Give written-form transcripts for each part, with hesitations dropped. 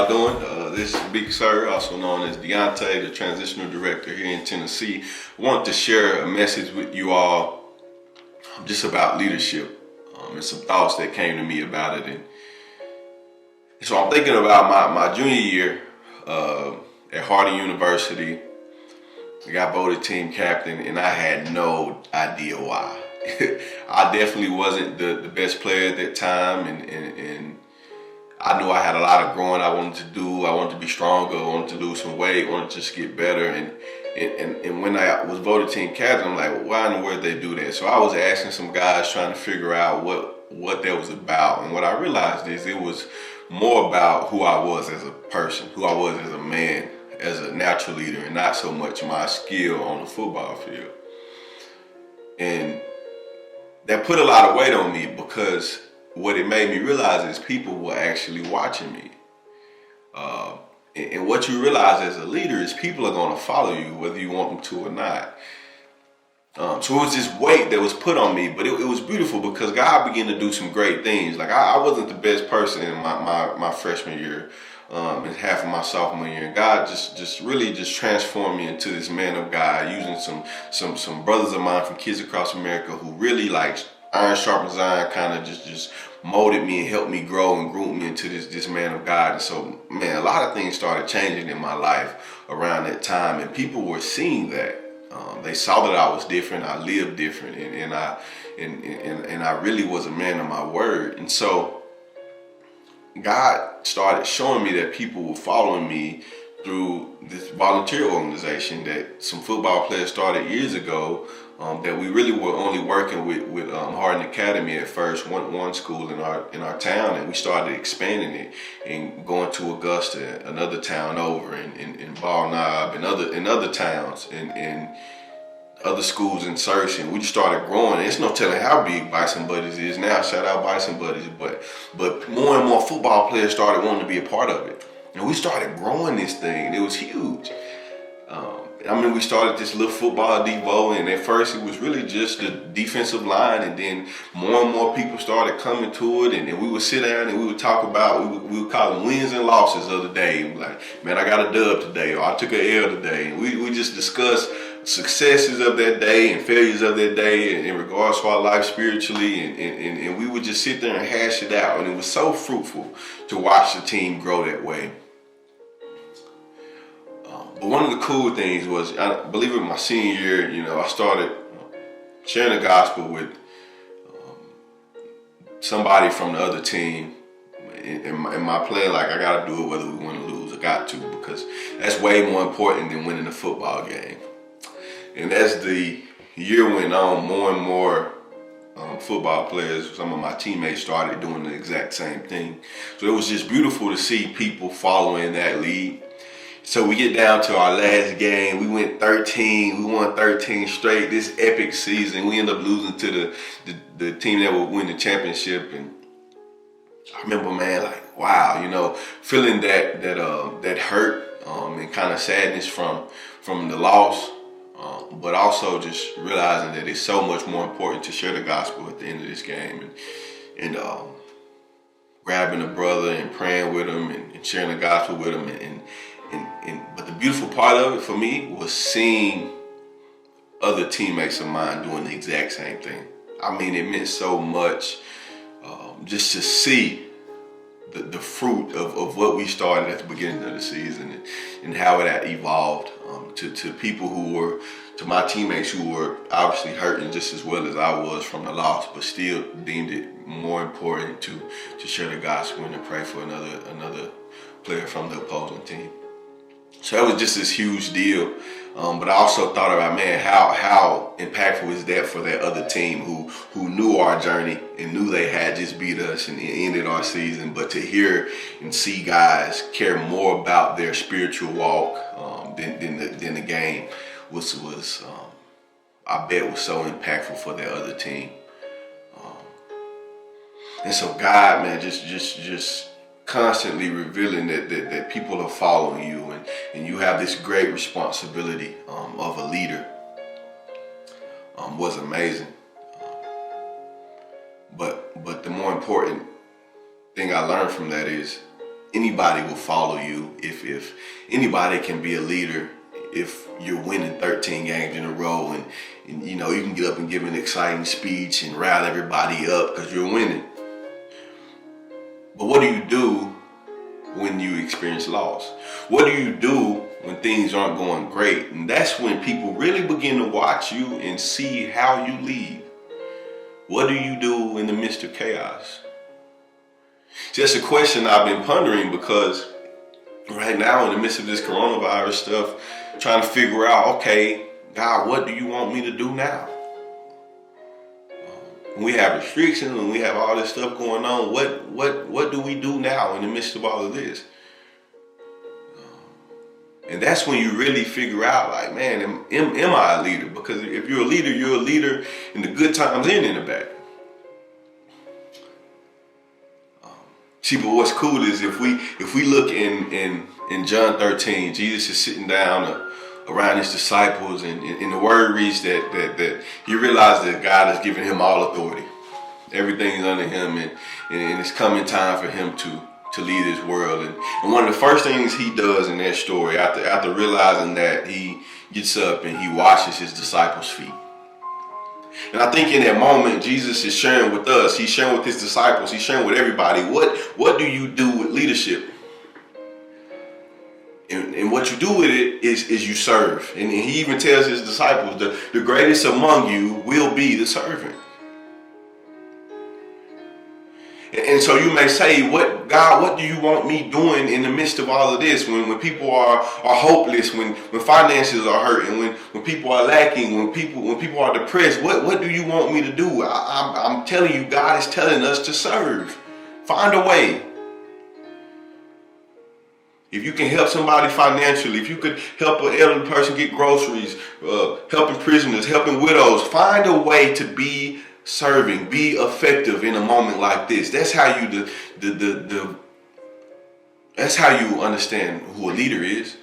y'all doing? This is Big Sir, also known as Deontay, the transitional director here in Tennessee. I want to share a message with you all just about leadership and some thoughts that came to me about it. And so I'm thinking about my junior year at Harding University. I got voted team captain, and I had no idea why. I definitely wasn't the best player at that time, and I knew I had a lot of growing I wanted to do. I wanted to be stronger. I wanted to lose some weight. I wanted to just get better. And when I was voted team captain, I'm like, well, why in the world they do that? So I was asking some guys, trying to figure out what that was about. And what I realized is it was more about who I was as a person, who I was as a man, as a natural leader, and not so much my skill on the football field. And that put a lot of weight on me, because what it made me realize is people were actually watching me. And what you realize as a leader is people are going to follow you whether you want them to or not. So it was this weight that was put on me, but it was beautiful because God began to do some great things. Like I wasn't the best person in my freshman year, and half of my sophomore year. And God just really transformed me into this man of God, using some brothers of mine from Kids Across America who really, like, iron sharpens iron, kind of just molded me and helped me grow and grew me into this man of God. And so, man, a lot of things started changing in my life around that time, and people were seeing that. They saw that I was different, I lived different, and I really was a man of my word. And so God started showing me that people were following me through this volunteer organization that some football players started years ago, that we really were only working with Harding Academy at first, one school in our town, and we started expanding it and going to Augusta, another town over, and Ball Knob, and other towns, and other schools in Searcy. And we just started growing. It's no telling how big Bison Buddies is now. Shout out Bison Buddies, but more and more football players started wanting to be a part of it, and we started growing this thing. It was huge. We started this little football devo, and at first it was really just the defensive line, and then more and more people started coming to it, and we would sit down and we would talk about, we would call them wins and losses of the day. Like, man, I got a dub today, or I took an L today, and we just discussed successes of that day and failures of that day in regards to our life spiritually, and we would just sit there and hash it out, and it was so fruitful to watch the team grow that way. But one of the cool things was, I believe in my senior year, I started sharing the gospel with somebody from the other team. In my play, like, I got to do it whether we win or lose. I got to, because that's way more important than winning a football game. And as the year went on, more and more football players, some of my teammates, started doing the exact same thing. So it was just beautiful to see people following that lead. So we get down to our last game. We went 13. We won 13 straight. This epic season. We ended up losing to the team that would win the championship. And I remember, man, like, wow, feeling that hurt and kind of sadness from the loss, but also just realizing that it's so much more important to share the gospel at the end of this game, and grabbing a brother and praying with him and sharing the gospel with him, but the beautiful part of it for me was seeing other teammates of mine doing the exact same thing. It meant so much, just to see the fruit of what we started at the beginning of the season, and how it had evolved to people to my teammates who were obviously hurting just as well as I was from the loss, but still deemed it more important to share the gospel and to pray for another player from the opposing team. So that was just this huge deal. But I also thought about, man, how impactful is that for that other team who knew our journey and knew they had just beat us and ended our season. But to hear and see guys care more about their spiritual walk than the game was I bet was so impactful for that other team. And so God, man, just constantly revealing that people are following you, and you have this great responsibility of a leader, was amazing. But the more important thing I learned from that is anybody will follow you if anybody can be a leader if you're winning 13 games in a row and you know you can get up and give an exciting speech and rile everybody up because you're winning. But what do you do when you experience loss? What do you do when things aren't going great? And that's when people really begin to watch you and see how you lead. What do you do in the midst of chaos? Just a question I've been pondering, because right now in the midst of this coronavirus stuff, trying to figure out, okay, God, what do you want me to do now? When we have restrictions, when we have all this stuff going on, what do we do now in the midst of all of this? And that's when you really figure out, like, man, am I a leader? Because if you're a leader in the good times and in the bad. See, but what's cool is if we look in John 13, Jesus is sitting down around his disciples, and the word reads that he realized that God has given him all authority. Everything is under him, and it's coming time for him to lead his world. And one of the first things he does in that story, after realizing that, he gets up and he washes his disciples' feet. And I think in that moment, Jesus is sharing with us, he's sharing with his disciples, he's sharing with everybody, what do you do with leadership? And what you do with it is you serve. And he even tells his disciples, the greatest among you will be the servant. And so you may say, God, what do you want me doing in the midst of all of this? When people are hopeless, when finances are hurting, when people are lacking, when people are depressed, what do you want me to do? I'm telling you, God is telling us to serve. Find a way. If you can help somebody financially, if you could help an elderly person get groceries, helping prisoners, helping widows, find a way to be serving, be effective in a moment like this. That's how you that's how you understand who a leader is.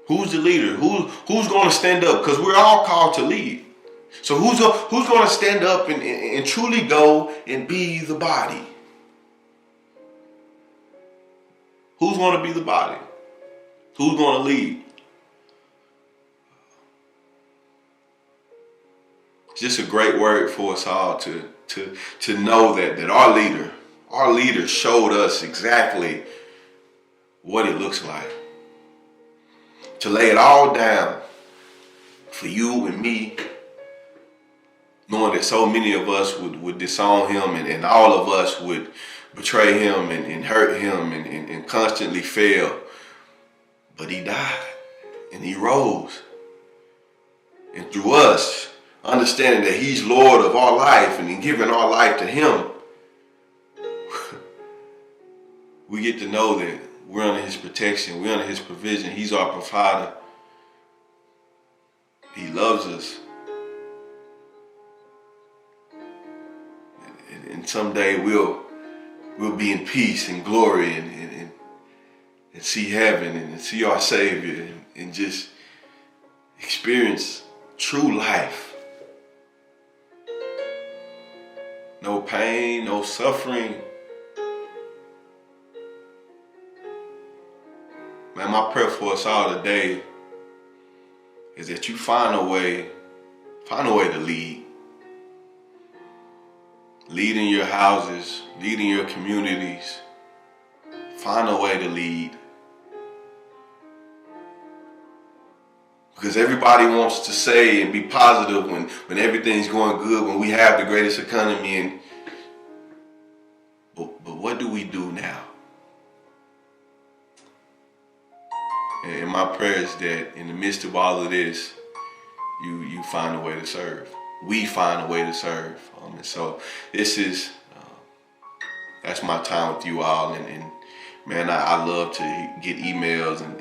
Who's the leader? Who's going to stand up? Because we're all called to lead. So who's going to stand up and truly go and be the body? Who's going to be the body? Who's going to lead? It's just a great word for us all to know that our leader showed us exactly what it looks like. To lay it all down for you and me, knowing that so many of us would disown him, and all of us would betray him and hurt him and constantly fail. But he died and he rose. And through us, understanding that he's Lord of our life and in giving our life to him, we get to know that we're under his protection, we're under his provision. He's our provider. He loves us. And someday we'll be in peace and glory and see heaven and see our Savior and just experience true life. No pain, no suffering. Man, my prayer for us all today is that you find a way to lead. Lead in your houses, lead in your communities. Find a way to lead. Because everybody wants to say and be positive when everything's going good, when we have the greatest economy. But what do we do now? And my prayer is that in the midst of all of this, you find a way to serve. We find a way to serve. And so this is, that's my time with you all. And man, I love to get emails and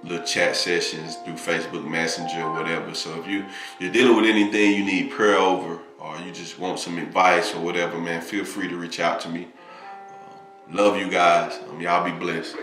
little chat sessions through Facebook Messenger or whatever. So if you're dealing with anything you need prayer over, or you just want some advice or whatever, man, feel free to reach out to me. Love you guys. Y'all be blessed.